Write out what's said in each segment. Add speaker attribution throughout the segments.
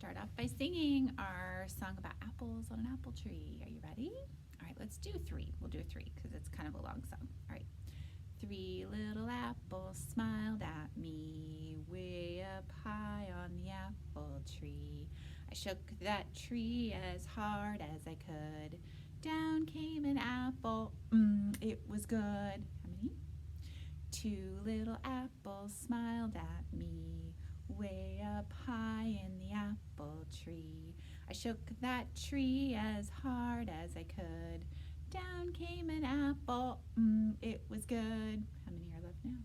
Speaker 1: start off by singing our song about apples on an apple tree. Are you ready? All right, let's do three. We'll do three because it's kind of a long song. All right. Three little apples smiled at me way up high on the apple tree. I shook that tree as hard as I could. Down came an apple, it was good. How many? Two little apples smiled at me way up high in the apple tree. I shook that tree as hard as I could. Down came an apple, it was good. How many are left now?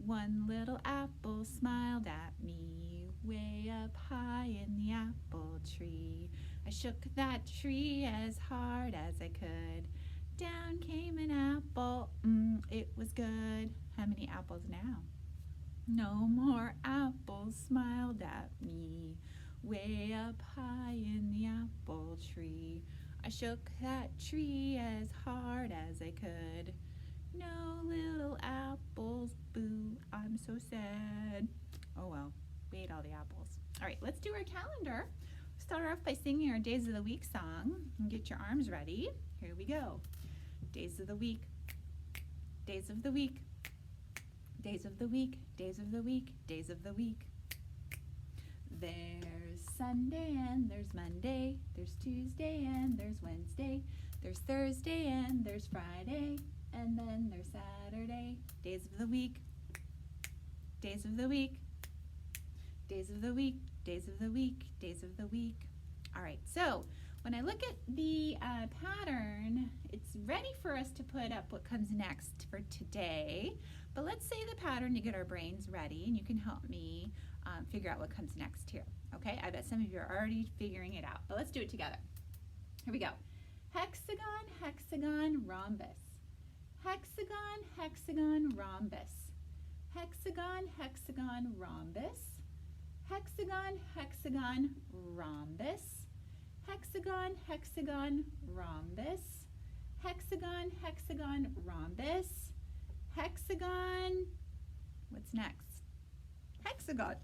Speaker 1: One little apple smiled at me way up high in the apple tree. I shook that tree as hard as I could. Down came an apple, it was good. How many apples now? No more apples smiled at me way up high in the apple tree. I shook that tree as hard as I could. No little apples, boo, I'm so sad. Oh well, we ate all the apples. All right, let's do our calendar. Start off by singing our Days of the Week song. And get your arms ready. Here we go. Days of the week, days of the week, days of the week, days of the week, days of the week. There's Sunday and there's Monday, there's Tuesday and there's Wednesday, there's Thursday and there's Friday, and then there's Saturday. Days of the week, days of the week, days of the week, days of the week, days of the week. All right, so when I look at the pattern, it's ready for us to put up what comes next for today. But let's say the pattern to get our brains ready, and you can help me figure out what comes next here. Okay, I bet some of you are already figuring it out, but let's do it together. Here we go. Hexagon, hexagon, rhombus. Hexagon, hexagon, rhombus. Hexagon, hexagon, rhombus. Hexagon, hexagon, rhombus. Hexagon, hexagon, rhombus. Hexagon, hexagon, rhombus. Hexagon, what's next? Hexagon.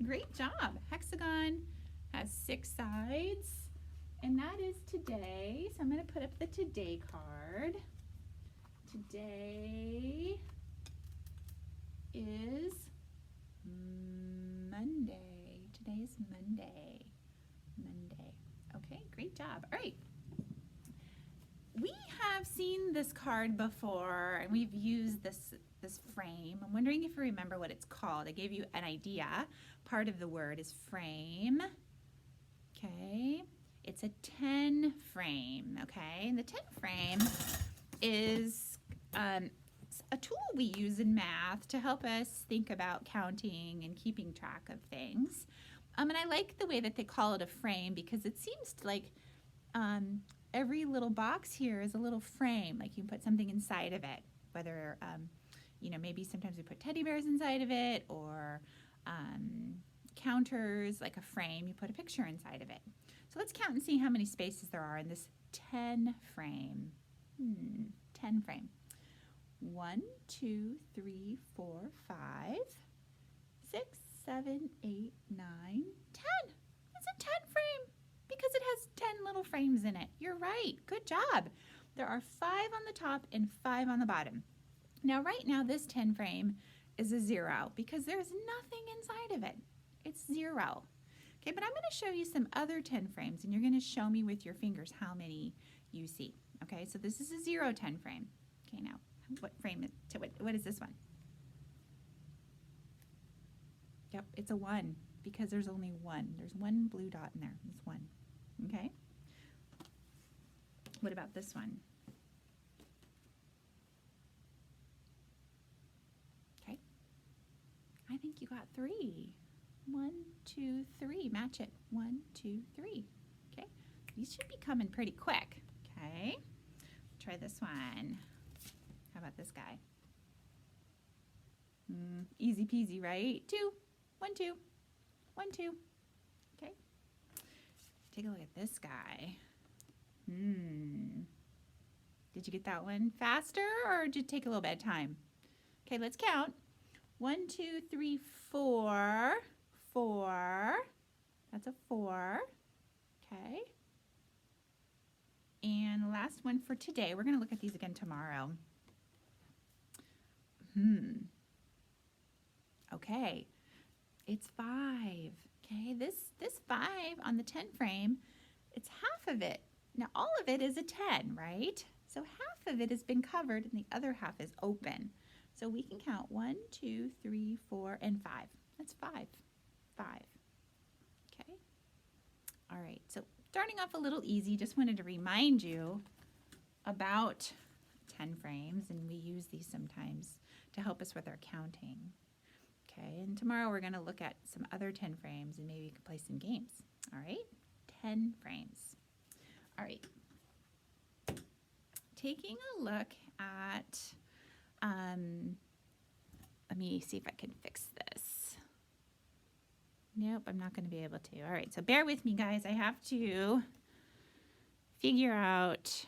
Speaker 1: Great job. Hexagon has 6 sides, and that is today. So I'm going to put up the today card. Today is Monday. Today is Monday. Monday. Okay, great job. All right. We have seen this card before, and we've used this frame. I'm wondering if you remember what it's called. I gave you an idea. Part of the word is frame. Okay. It's a 10 frame. Okay. And the 10 frame is a tool we use in math to help us think about counting and keeping track of things. And I like the way that they call it a frame because it seems like every little box here is a little frame. Like you can put something inside of it, whether maybe sometimes we put teddy bears inside of it, or counters, like a frame, you put a picture inside of it. So let's count and see how many spaces there are in this 10 frame. 10 frame. 1, 2, 3, 4, 5, 6, 7, 8, 9, 10. It's a 10 frame because it has 10 little frames in it. You're right. Good job. There are 5 on the top and 5 on the bottom. Now, right now, this 10 frame is a 0 because there's nothing inside of it. It's 0. Okay, but I'm going to show you some other 10 frames, and you're going to show me with your fingers how many you see. Okay, so this is a 0 10 frame. Okay, now, what frame is what is this one? Yep, it's a 1 because there's only 1. There's one blue dot in there. It's 1. Okay. What about this one? Okay. I think you got 3. 1, 2, 3. Match it. 1, 2, 3. Okay. These should be coming pretty quick. Okay. Try this one. How about this guy? Easy peasy, right? 2. 1, 2. 1, 2. Okay. Take a look at this guy. Did you get that one faster, or did it take a little bit of time? Okay, let's count. 1, 2, 3, 4. 4. That's a 4. Okay. And last one for today. We're going to look at these again tomorrow. Okay. It's 5. Okay. This 5 on the 10 frame, it's half of it. Now all of it is a 10, right? So half of it has been covered and the other half is open. So we can count 1, 2, 3, 4, and 5. That's 5. 5. Okay. All right. So starting off a little easy, just wanted to remind you about 10 frames, and we use these sometimes to help us with our counting. Okay, and tomorrow we're going to look at some other 10 frames and maybe we can play some games. All right, 10 frames. All right, taking a look at, let me see if I can fix this. Nope, I'm not going to be able to. All right, so bear with me, guys. I have to figure out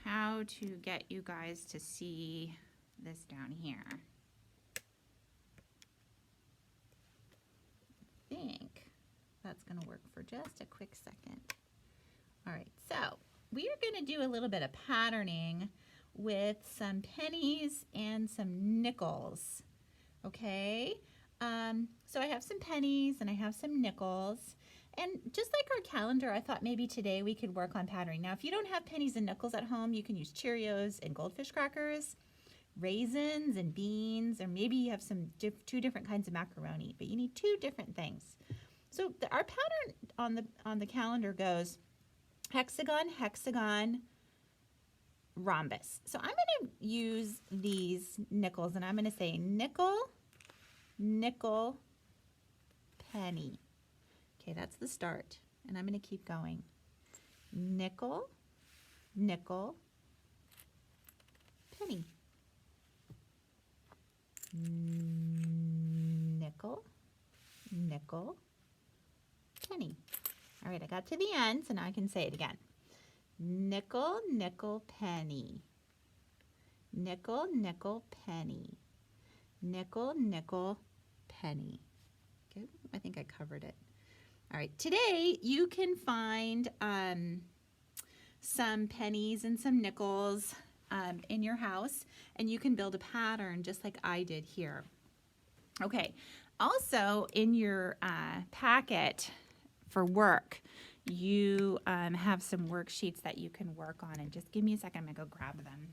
Speaker 1: how to get you guys to see this down here. I think that's going to work for just a quick second. All right, so we are going to do a little bit of patterning with some pennies and some nickels. Okay, so I have some pennies and I have some nickels. And just like our calendar, I thought maybe today we could work on patterning. Now, if you don't have pennies and nickels at home, you can use Cheerios and Goldfish crackers, raisins and beans, or maybe you have some two different kinds of macaroni, but you need 2 different things. So our pattern on the calendar goes hexagon, hexagon, rhombus. So I'm going to use these nickels, and I'm going to say nickel, nickel, penny. Okay, that's the start, and I'm going to keep going. Nickel, nickel, penny. Nickel, nickel, penny. All right, I got to the end, so now I can say it again. Nickel, nickel, penny. Nickel, nickel, penny. Nickel, nickel, penny. Okay, I think I covered it. All right, today you can find some pennies and some nickels in your house, and you can build a pattern just like I did here. Okay, also in your packet for work, you have some worksheets that you can work on, and just give me a second, I'm gonna go grab them.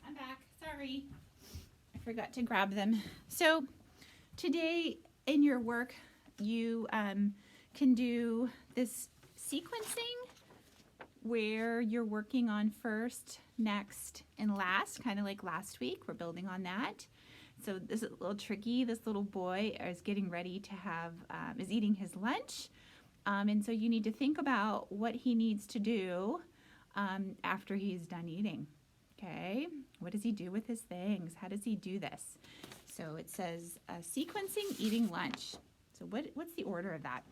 Speaker 1: I'm back, sorry. I forgot to grab them. So today in your work, you can do this sequencing where you're working on first, next, and last, kind of like last week. We're building on that. So this is a little tricky. This little boy is getting ready to have, is eating his lunch. And so you need to think about what he needs to do after he's done eating. Okay, what does he do with his things? How does he do this? So it says sequencing eating lunch. So what's the order of that?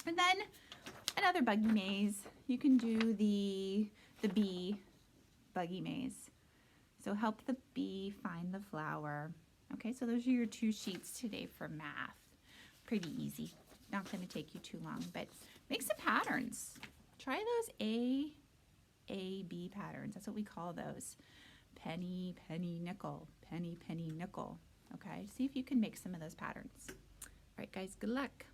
Speaker 1: And then another buggy maze. You can do the bee buggy maze. So help the bee find the flower. Okay, so those are your 2 sheets today for math. Pretty easy. Not going to take you too long, but make some patterns. Try those A, B patterns. That's what we call those. Penny, penny, nickel. Penny, penny, nickel. Okay, see if you can make some of those patterns. All right, guys, good luck.